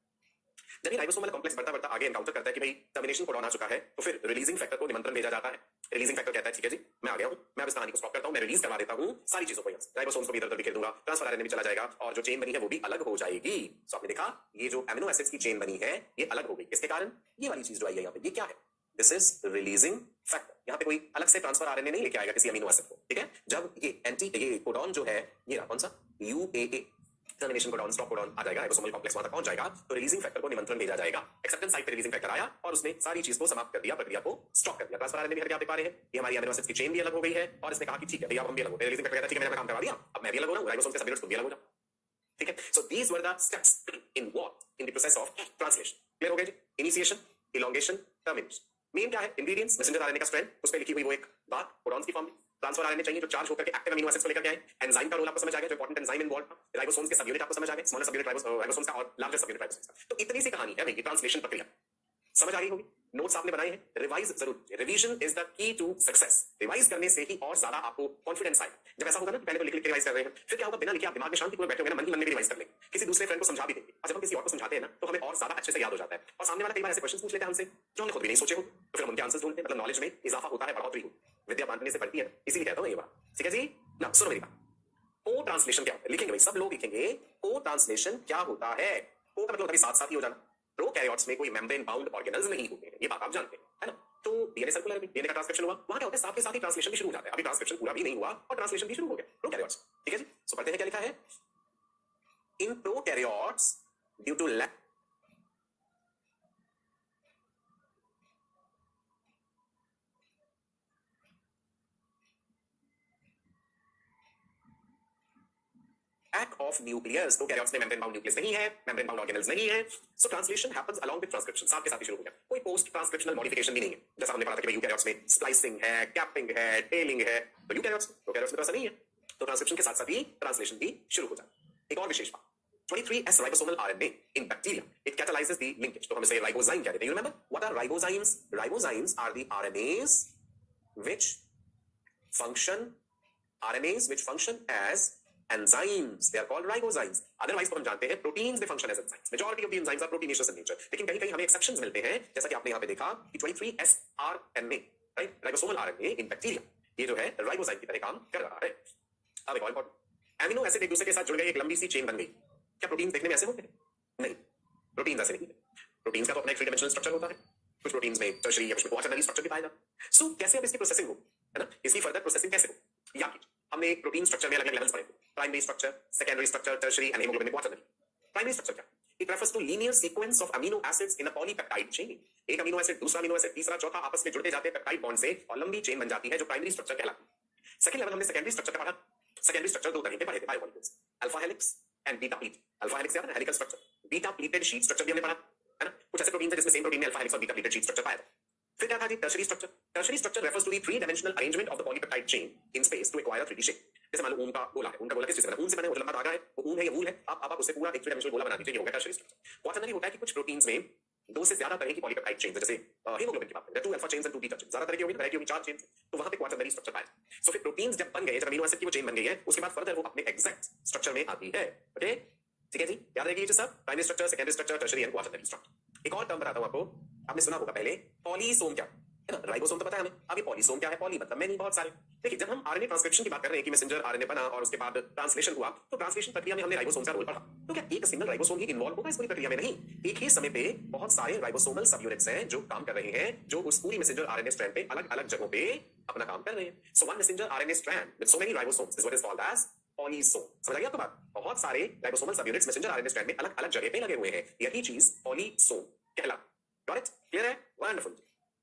जब ये राइबोसोम वाला कॉम्प्लेक्स बढ़ता बढ़ता आगे एनकाउंटर करता है कि भाई टर्मिनेशन कोडॉन आ चुका है, तो फिर रिलीजिंग फैक्टर को निमंत्रण भेजा जाता है। रिलीजिंग फैक्टर कहता है ठीक है जी मैं आ गया हूं, मैं अब इस कहानी को स्टॉप करता हूं, मैं रिलीज करवा देता हूं सारी चीजों को, यहाँ राइबोसोम्स को भी इधर बिखेर दूंगा, ट्रांसफर आरएनए भी चला जाएगा और जो चेन बनी है वो भी अलग हो जाएगी। सो आपने देखा ये जो अमीनो एसिड्स की चेन बनी है ये अलग हो गई, इसके कारण ये वाली चीज जो आई है यहाँ पे, ये क्या है, दिस इज रिलीजिंग फैक्टर। यहाँ पे कोई अलग से ट्रांसफर आरएनए नहीं लेके आएगा किसी अमीनो एसिड को, ठीक है। जब ये कोडॉन जो है ये कौन सा UAA, termination codon, stop codon आ जाएगा, राइबोसोमल कॉम्प्लेक्स वहां तक पहुंच जाएगा, तो रिलीजिंग फैक्टर को निमंत्रण भेजा जाएगा। एक्सेप्टेंस साइट पे रिलीजिंग फैक्टर आया और उसने सारी चीज को समाप्त कर दिया, प्रक्रिया को स्टॉप कर दिया। ट्रांसफर आरएनए भी हट गया, आप देख पा रहे हैं, ये हमारी अमीनो एसिड्स की चेन भी अलग हो गई है और इसने कहा कि ठीक है भैया हम भी अलग हो गए। रिलीजिंग फैक्टर कहता है ठीक है मैंने अपना काम करवा दिया, अब मैं भी अलग हो रहा हूं, राइबोसोम के सबयूनिट्स तुम भी अलग हो जाओ, ठीक है। So these were the steps in what, in the process of translation. Clear हो गया जी, इनिशिएशन, इलोंगेशन, टर्मिनेशन। मेन क्या है, इंग्रेडिएंट्स, मैसेंजर आरएनए का स्ट्रैंड, उस पे लिखी हुई वो एक बात कोडॉन्स की फॉर्म में। ट्रांसफर आरएनए चाहिए जो चार्ज होकर के एक्टिव अमीनो एसिड्स को लेकर के आए। एंजाइम का रोल आपको समझ आ गया, जो इंपॉर्टेंट एंजाइम इन्वॉल्व था। राइबोसोम्स के सबयूनिट आपको समझ आ गए, स्मॉलर सबयूनिट राइबोसोम्स का और लार्जर सबयूनिट राइबोसोम्स का। तो इतनी सी कहानी है भाई, ये ट्रांसलेशन प्रक्रिया समझ आ गई होगी। नोट्स आपने बनाए हैं, रिवाइज जरूर, revision is the key to success. Revise करने से ही और ज्यादा आपको कॉन्फिडेंस आएगा। जब ऐसा होगा ना पहले तो लिख लिख के रिवाइज कर रहे हैं, फिर क्या होगा, बिना लिखे आप दिमाग में शांति पूर्वक बैठे होंगे ना, मन ही मन में भी रिवाइज कर लेंगे, किसी दूसरे फ्रेंड को समझा भी देंगे, और जब हम किसी और को समझाते हैं ना तो हमें और ज्यादा अच्छे से याद हो जाता है। और सामने वाला कई बार ऐसे क्वेश्चन पूछ लेता है हमसे जो हमने खुद भी नहीं सोचे हो, तो फिर हम उनके आंसर्स ढूंढते हैं। मतलब नॉलेज में इजाफा होता है, बढ़ोतरी होती है, विद्या बांटने से बढ़ती है, इसीलिए कहता हूं ये बात, ठीक है जी ना। सुनो मेरी बात, को ट्रांसलेशन क्या होता है, लिखेंगे भाई सब लोग लिखेंगे, को ट्रांसलेशन क्या होता है। को का मतलब कभी साथ साथ ही हो जाना। प्रोकैरियोट्स में कोई मेम्ब्रेन बाउंड ऑर्गेनेल्स नहीं होते हैं, ये बात आप जानते हैं, है ना। तो डीएनए सर्कुलर में डीएनए का ट्रांसक्रिप्शन हुआ, वहां क्या होता है साथ के साथ ही ट्रांसलेशन भी शुरू हो जाता है। अभी ट्रांसक्रिप्शन पूरा भी नहीं हुआ और ट्रांसलेशन भी शुरू हो गया प्रोकैरियोट्स, ठीक है जी। सो पढ़ते हैं क्या लिखा है, in prokaryotes due to lack of nucleus, prokaryotes में मेम्ब्रेन बाउंड न्यूक्लियस नहीं है, मेम्ब्रेन बाउंड ऑर्गेनेल्स नहीं है। So translation happens along with transcription, साथ के साथ ही शुरू हो गया। कोई पोस्ट ट्रांसक्रिप्शनल मॉडिफिकेशन भी नहीं है, जैसा हमने पढ़ा था कि यूकैरियोट्स में स्प्लाइसिंग है, कैपिंग है, टेलिंग है, तो यूकैरियोट्स में तो ऐसा नहीं है। तो ट्रांसक्रिप्शन के साथ साथ ही ट्रांसलेशन भी शुरू हो जाता है। एक और विशेष बात, 23S ribosomal RNA in bacteria, it catalyzes the linkage, तो हम इसे राइबोजाइम कहते हैं। You remember what are ribozymes? Ribozymes are the RNAs which function as enzymes. They are called ribozymes. Otherwise तो हम जानते हैं proteins they function as enzymes. Majority of the enzymes are proteinaceous in nature. लेकिन कहीं कहीं हमें exceptions मिलते हैं, जैसा कि आपने यहाँ पे देखा कि 23S RNA, right? Ribosomal RNA in bacteria, ये जो है राइबोजाइम की तरह काम कर रहा है। अब एक और इंपॉर्टेंट, एमिनो एसिड एक दूसरे के साथ जुड़ गए, एक लंबी सी चेन बन गई। क्या प्रोटीन देखने में ऐसे होते हैं? नहीं, प्रोटीन ऐसे नहीं है। प्रोटीन का तो अपना एक थ्री डायमेंशनल स्ट्रक्चर होता है, कुछ प्रोटीन्स में टर्शियरी या कुछ क्वाटरनरी स्ट्रक्चर भी पाया जाता है। सो कैसे अब इसकी प्रोसेसिंग हो, है ना, इसकी फर्दर प्रोसेसिंग कैसे हो, या हमने एक प्रोटीन स्ट्रक्चर में अलग अलग लेवल्स पढ़े थे, primary structure, secondary structure, tertiary and haemoglobin quaternary. Primary structure क्या? It refers to linear sequence of amino acids in a polypeptide chain. एक अमीनो एसिड, दूसरा अमीनो एसिड, तीसरा, चौथा आपस में जुड़ते जाते हैं पेप्टाइड बॉन्ड से और लंबी चेन बन जाती है जो प्राइमरी स्ट्रक्चर कहलाती है। सेकंड लेवल हमने सेकेंडरी स्ट्रक्चर का पढ़ा। सेकेंडरी स्ट्रक्चर दो तरह के पढ़े थे biomolecules, alpha helix and beta pleat. Alpha helix याद है, helical structure. Beta pleated sheet structure भी हमने पढ़ा है ना। कुछ ऐसे प्रोटीन थे जिसमें सेम प्रोटीन में अल्फा हेलिक्स और बीटा प्लीटेड शीट स्ट्रक्चर पाया था। फिर क्या था जी? Tertiary structure. Tertiary structure refers to the three dimensional arrangement of the polypeptide chain in space to acquire 3D shape. जैसे मान लो ऊन का गोला है, ऊन का गोला किस चीज से बना है? ऊन से बना है, वो लंबा धागा है, वो ऊन है या मूल है, अब आप उससे पूरा एक 3 डायमेंशनल गोला बना दीजिए, ये हो गया टर्शरी स्ट्रक्चर। क्वाaternary होता है कि कुछ प्रोटीन्स में दो से ज्यादा तरह की पॉलीपेप्टाइड चेन्स, जैसे हीमोग्लोबिन की बात करें, 2 alpha chains and 2 beta chains, ज्यादा तरह की होगी, वैरायटी होगी 4 चेन्स, तो वहां पे क्वाटरनरी स्ट्रक्चर पाया। सो फिर प्रोटीन्स जब बन गए, जब अमीनो एसिड की वो चेन बन गई है, उसके बाद फर्दर वो अपने एग्जैक्ट स्ट्रक्चर में आती है। ओके, ठीक है जी, याद रखिए ये सब, primary structure, secondary structure, tertiary and quaternary structure. एक और टर्म बताता हूं आपको, आपने सुना होगा पहले, पॉलीसोम क्या है ना? राइबोसोम तो पता है हमें, अब ये पॉलीसोम क्या है? पॉली मतलब मैनी, बहुत सारे। देखिए, जब हम आरएनए ट्रांसक्रिप्शन की बात कर रहे हैं कि मैसेंजर आरएनए बना और उसके बाद ट्रांसलेशन हुआ, तो ट्रांसलेशन प्रक्रिया में हमने राइबोसोम का रोल पढ़ा। तो क्या एक सिंगल राइबोसोम ही इन्वॉल्व होगा इस पूरी प्रक्रिया में? नहीं, एक ही समय पे बहुत सारे राइबोसोमल सब यूनिट्स हैं जो काम कर रहे हैं, जो उस पूरी मैसेंजर आरएनए स्ट्रैंड पे अलग अलग जगहों पे अपना काम कर रहे हैं। So one messenger RNA strand with so many ribosomes is what is called as polysome. समझ आ गया आपको बात? बहुत सारे राइबोसोमल सब यूनिट्स मैसेंजर आरएनए स्ट्रैंड में अलग अलग जगह पे लगे हुए हैं, यही चीज पॉलीसोम कहलाती। Got it? क्लियर है? वंडरफुल।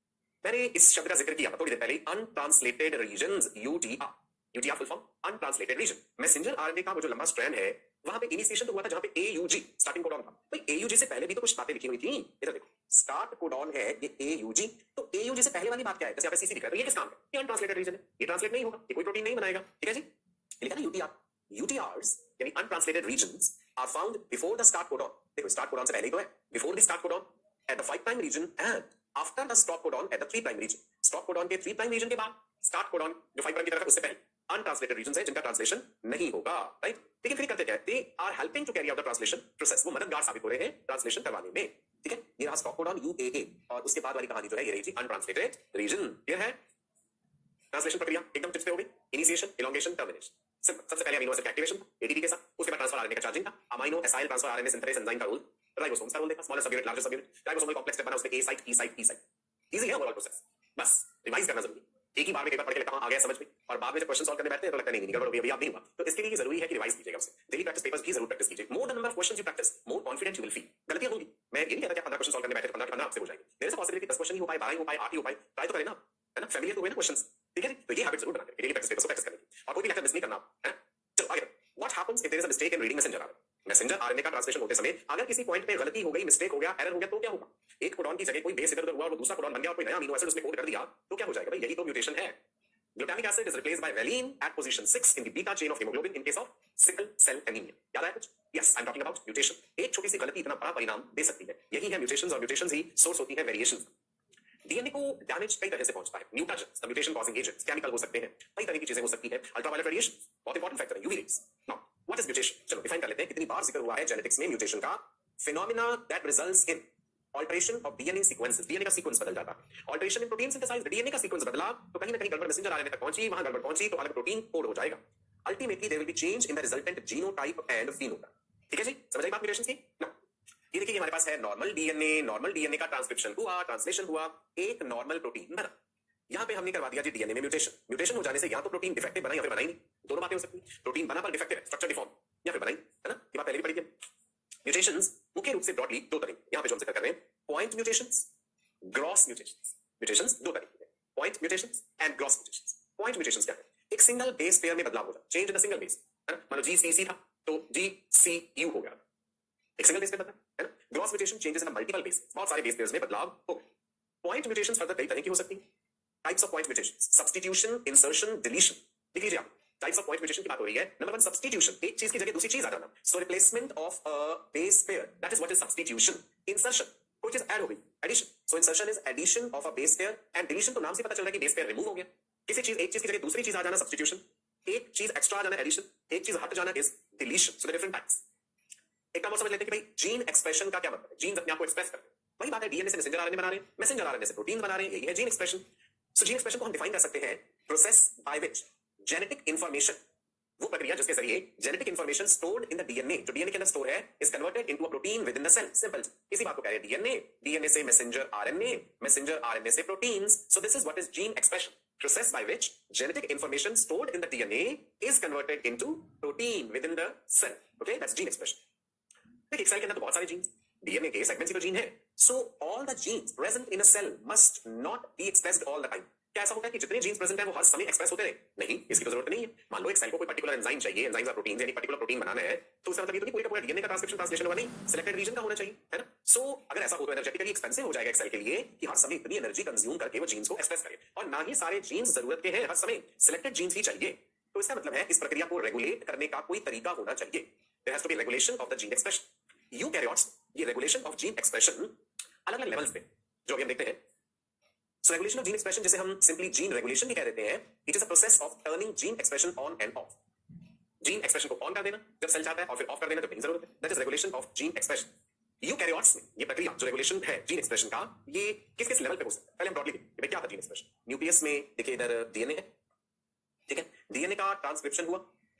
मैंने इस शब्द का जिक्र किया थोड़ी देर पहले, untranslated regions, UTR. UTR full form untranslated region. Messenger RNA का वो जो लंबा स्ट्रैंड है, वहां पे इनिशिएशन तो हुआ था जहां पे एयूजी स्टार्टिंग कोडॉन था। भाई एयूजी से पहले भी तो कुछ बातें लिखी हुई थी, इधर देखो, स्टार्ट कोडॉन है ये एयूजी, तो एयूजी से पहले वाली बात क्या है? जैसे यहाँ पे सीसी लिखा है, तो ये किस काम है? ये अनट्रांसलेटेड रीजन है, ये ट्रांसलेट नहीं होगा, ये कोई प्रोटीन नहीं बनाएगा। ठीक है जी, लिखा ना यूटीआर। यूटीआर्स यानी untranslated regions are found before the start codon. देखो, स्टार्ट कोडॉन से पहले ही तो है, before the start codon, at the 5' region and after the stop codon at the 3' region. Stop codon के 3' रीजन के बाद स्टार्ट कोडॉन जो 5' की तरफ है उससे पहले अनट्रांसलेटेड रीजन है जिनका ट्रांसलेशन नहीं होगा, राइट? लेकिन फिर करते क्या है? They are helping to carry out the translation process. वो मददगार साबित हो रहे हैं ट्रांसलेशन करवाने में। ठीक है, ये रहा स्टॉप कोडॉन यूएए, और उसके बाद वाली कहानी जो है ये रही थी अनट्रांसलेटेड रीजन। क्लियर है? ट्रांसलेशन प्रक्रिया एकदम टिप्स पे हो गई, इनिशिएशन, एलोंगेशन, टर्मिनेशन। सबसे पहले अमीनो एसिड एक्टिवेशन एटीपी के साथ, उसके बाद ट्रांसफर आरएनए का चार्जिंग था, amino acyl transfer RNA synthesis enzyme का रोल, राइबोसोम्स का रोल देखा, स्मॉलर सब यूनिट, लार्जर सब यूनिट, राइबोसोमल कॉम्प्लेक्स स्टेप बना, उसमें ए साइट, ई साइट, टी साइट। इजी है ओवरऑल प्रोसेस, बस रिवाइज करना जरूरी। एक ही बार में पेपर पढ़ के लगता आ गया समझ में, और बाद में जब क्वेश्चन सॉल्व करने बैठते हैं तो लगता नहीं गड़बड़ हो गई, अभी याद नहीं हुआ। तो इसके लिए जरूरी है कि रिवाइज कीजिएगा उसे, डेली प्रैक्टिस पेपर्स की जरूर प्रैक्टिस कीजिए। More the number of questions you practice, more confident you will feel. गलतियां होंगी, मैं ये नहीं कहता कि 15 क्वेश्चन सॉल्व करने बैठे तो 15 के 15 आपसे हो जाएंगे। There is a possibility 10 question ही हो पाए, 12 ही हो पाए, 8 ही हो पाए, ट्राई तो करें ना, है ना? फैमिलियर तो हुए ना क्वेश्चंस। ठीक है, तो ये हैबिट जरूर बनाकर डेली प्रैक्टिस पेपर्स को प्रैक्टिस करने की, और कोई भी लेक्चर मिस नहीं करना है। चलो आगे। What happens if there is a mistake in reading messenger RNA? Messenger RNA का ट्रांसलेशन होते समय अगर किसी पॉइंट पे गलती हो गई, मिस्टेक हो गया, एरर हो गया, तो क्या होगा? एक कोडॉन की जगह कोई बेस इधर उधर हुआ और वो दूसरा कोडॉन बन गया और कोई नया अमीनो एसिड उसमें कोड कर दिया, तो क्या हो जाएगा? भाई यही तो म्यूटेशन है। Glutamic acid is replaced by valine at position 6 in the beta chain of hemoglobin in case of sickle cell anemia. याद आया कुछ? Yes, I'm talking about mutation. एक छोटी सी गलती इतना बड़ा परिणाम दे सकती है, यही है म्यूटेशंस, और म्यूटेशंस ही सोर्स होती है वेरिएशंस। डीएनए को डैमेज कई तरह से पहुंचता है, mutagens, mutation causing agents, chemical हो सकते हैं, कई तरह की चीजें हो सकती है, अल्ट्रावायलेट रेडिएशन बहुत इंपॉर्टेंट फैक्टर है, UV rays. Now what is mutation? चलो डिफाइन कर लेते हैं। कितनी बार जिक्र हुआ है जेनेटिक्स में म्यूटेशन का? Phenomena that results in alteration of DNA sequences, DNA का सीक्वेंस बदल जाता है। Alteration in protein synthesize, DNA का सीक्वेंस बदला तो कहीं ना कहीं गड़बड़ मैसेंजर आरएनए तक पहुंची, वहां गड़बड़ पहुंची तो अलग प्रोटीन कोड हो जाएगा। Ultimately there will be change in the resultant genotype and phenotype. ठीक है जी, समझ आई बात म्यूटेशन की ना? ये देखिए, हमारे पास है नॉर्मल डीएनए, नॉर्मल डीएनए का ट्रांसक्रिप्शन हुआ, ट्रांसलेशन हुआ, एक नॉर्मल प्रोटीन बना। यहां पे हमने करवा दिया जी डीएनए में म्यूटेशन। म्यूटेशन हो जाने से या तो प्रोटीन डिफेक्टिव बना या फिर बना ही नहीं, दोनों बातें हो सकती है। प्रोटीन बना पर डिफेक्टिव है, स्ट्रक्चर डिफॉर्म, या फिर बना ही, है ना? ये बात पहले भी पढ़ी थी। म्यूटेशंस मुख्य रूप से ब्रॉडली दो तरह, यहां पे जो हम जिक्र कर रहे हैं, point mutations, gross mutations. Mutations दो तरह के हैं, point mutations and gross mutations. Point mutations क्या है? एक सिंगल बेस पेयर में बदलाव हो जाए, change in the single base, है ना? मान लो जीसीसी था तो जीसीयू हो गया, एक सिंगल बेस पे बदला, है ना? Gross mutation changes in multiple base, बहुत सारे बेस पेयर्स में बदलाव हो गए। पॉइंट म्यूटेशंस फर्दर कई तरह की हो सकती हैं। Types of point mutations, substitution, insertion, deletion. लिख लीजिए आप, टाइप्स ऑफ पॉइंट म्यूटेशन की बात हो रही है। नंबर 1 सब्स्टिट्यूशन, एक चीज की जगह दूसरी चीज आ जाना, so replacement of a base pair, that is what is substitution. Insertion, कोई चीज ऐड हो गई, addition, so insertion is addition of a base pair, and deletion तो नाम से पता चल रहा है कि बेस पेयर रिमूव हो गया। किसी चीज, एक चीज की जगह दूसरी चीज आ जाना सब्स्टिट्यूशन, एक चीज एक्स्ट्रा आ जाना एडिशन, एक चीज हट जाना is deletion. So the different types. एक काम और समझ लेते हैं कि भाई जीन एक्सप्रेशन का क्या मतलब है? जीन्स अपने आप को एक्सप्रेस करते हैं, वही बात है, डीएनए से मैसेंजर आरएनए बना रहे हैं, मैसेंजर आरएनए से प्रोटीन बना रहे हैं, यही है gene expression. So gene expression को हम डिफाइन कर सकते हैं, process by which genetic information, वो प्रक्रिया जिसके जरिए genetic information stored in the DNA, जो डीएनए के अंदर स्टोर है, is converted into a protein within the cell. Simple, इसी बात को कह रहे हैं डीएनए, डीएनए से मैसेंजर आरएनए, मैसेंजर आरएनए से proteins. So this is what is gene expression, process by which genetic information stored in the DNA is converted into protein within the cell. Okay, that's gene expression. एक cell के अंदर तो बहुत सारे jeans, DNA के segment से तो gene है, so all the genes present in a cell must not be expressed all the time. क्या ऐसा होता है कि जितने जीन्स प्रेजेंट है वो हर समय एक्सप्रेस होते रहे? नहीं, इसकी तो जरूरत नहीं है। मान लो एक सेल को कोई पर्टिकुलर एंजाइम चाहिए, एंजाइम्स और प्रोटीन यानी पर्टिकुलर प्रोटीन बनाना है, तो उसका मतलब ये तो नहीं पूरे का पूरा डीएनए का ट्रांसक्रिप्शन ट्रांसलेशन होगा, नहीं, सिलेक्टेड रीजन का होना चाहिए, है ना। सो अगर ऐसा हो तो एनर्जेटिकली एक्सपेंसिव हो जाएगा एक सेल के लिए कि हर समय इतनी एनर्जी कंज्यूम करके वो जीन्स को एक्सप्रेस करे, और ना ही सारे जीन्स जरूरत के हैं, हर समय सिलेक्टेड जीन्स ही चाहिए। तो इसका मतलब है इस प्रक्रिया को रेगुलेट करने का कोई तरीका होना चाहिए। There has to be regulation of the gene expression. Eukaryotes ये रेगुलेशन ऑफ जीन एक्सप्रेशन अलग अलग लेवल्स पे जो अभी हम देखते हैं। So regulation of gene expression जिसे हम सिंपली जीन रेगुलेशन भी कह देते हैं, it is a process of turning gene expression on and off. Gene expression को ऑन कर देना जब सेल चाहता है और फिर ऑफ कर देना जब नहीं जरूरत है, that is regulation of gene expression. Eukaryotes में ये प्रक्रिया जो रेगुलेशन है जीन एक्सप्रेशन का, ये किस किस लेवल पे हो सकता है? पहले हम ब्रॉडली देखें क्या था जीन एक्सप्रेशन। न्यूक्लियस में देखिए इधर डीएनए है, ठीक है, डीएनए का ट्रांसक्रिप्शन हुआ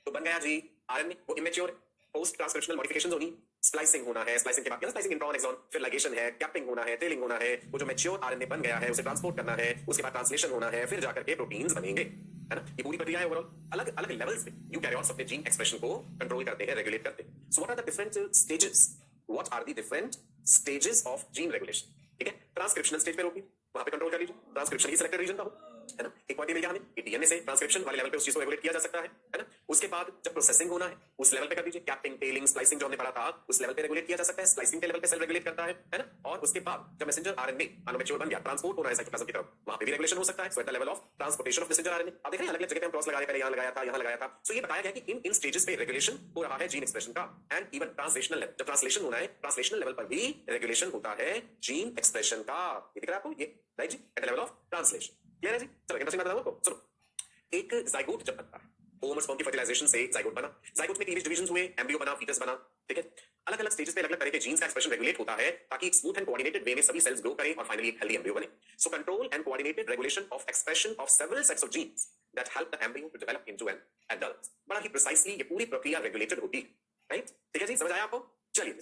तो बन गया जी आरएनए, वो इमेच्योर है, पोस्ट ट्रांसक्रिप्शनल मॉडिफिकेशंस होनी, स्प्लाइसिंग होना है, स्प्लाइसिंग के बाद स्प्लाइसिंग इंट्रॉन एक्सॉन, फिर लाइगेशन है, कैपिंग होना है, टेलिंग होना है, वो जो मैच्योर आरएनए बन गया है उसे ट्रांसपोर्ट करना है, उसके बाद ट्रांसलेशन होना है, फिर जाकर के प्रोटीन्स बनेंगे, है ना। ये पूरी प्रक्रिया है ओवरऑल। अलग अलग लेवल्स पे यूकैरियोट्स अपने जीन एक्सप्रेशन को कंट्रोल करते हैं, रेगुलेट करते हैं। So what are the different stages, what are the different stages of gene regulation? ठीक है, ट्रांसक्रिप्शनल स्टेज पे रोकिए, वहां पे कंट्रोल कर लीजिए, ट्रांसक्रिप्शन ही सिलेक्टेड रीजन का हो, है ना। एक पॉइंट मिल गया हमें कि डीएनए से ट्रांसक्रिप्शन वाले लेवल पे उस चीज को रेगुलेट किया जा सकता है ना। उसके बाद जब प्रोसेसिंग होना है उस लेवल पे कर दीजिए, कैपिंग, टेलिंग, स्प्लाइसिंग जो हमने पढ़ा था उस लेवल पे रेगुलेट किया जा सकता है, स्प्लाइसिंग के लेवल पे सेल रेगुलेट करता है ना। और उसके बाद जब मैसेंजर आरएनए मैच्योर बन गया, ट्रांसपोर्ट होना है साइटोप्लाज्म की तरफ, वहां पे भी रेगुलेशन हो सकता है। So at the level of transportation of messenger RNA, आप देख रहे हैं अलग अलग जगह पे हम क्रॉस लगाया, पहले यहां लगाया था, यहां लगाया था। सो ये बताया गया कि इन स्टेजेस पे रेगुलेशन हो रहा है जीन एक्सप्रेशन का। एंड इवन ट्रांसलेशनल लेवल, जब ट्रांसलेशन होना है ट्रांसलेशनल लेवल पर भी रेगुलेशन होता है जीन एक्सप्रेशन का। ये दिख रहा है आपको, ये राइट जी, at the level of translation. Clear है जी? चलो इंटरेस्टिंग बात बताऊं आपको, सुनो। एक जाइगोट जब बनता है, ओवम और स्पर्म की फर्टिलाइजेशन से जाइगोट बना, जाइगोट में क्लीवेज डिवीजन हुए, एम्ब्रियो बना, फीटस बना, ठीक है। अलग अलग स्टेजेस पे अलग अलग तरह के जीन्स का एक्सप्रेशन रेगुलेट होता है ताकि एक स्मूथ एंड कोऑर्डिनेटेड वे में सभी सेल्स ग्रो करें और फाइनली एक हेल्दी एम्ब्रियो बने। So control and coordinated regulation of expression of several sets of genes that help the embryo to develop into an adult. बड़ा ही प्रिसाइसली ये पूरी प्रक्रिया रेगुलेटेड होती है, राइट? ठीक है जी, समझ आया आपको? चलिए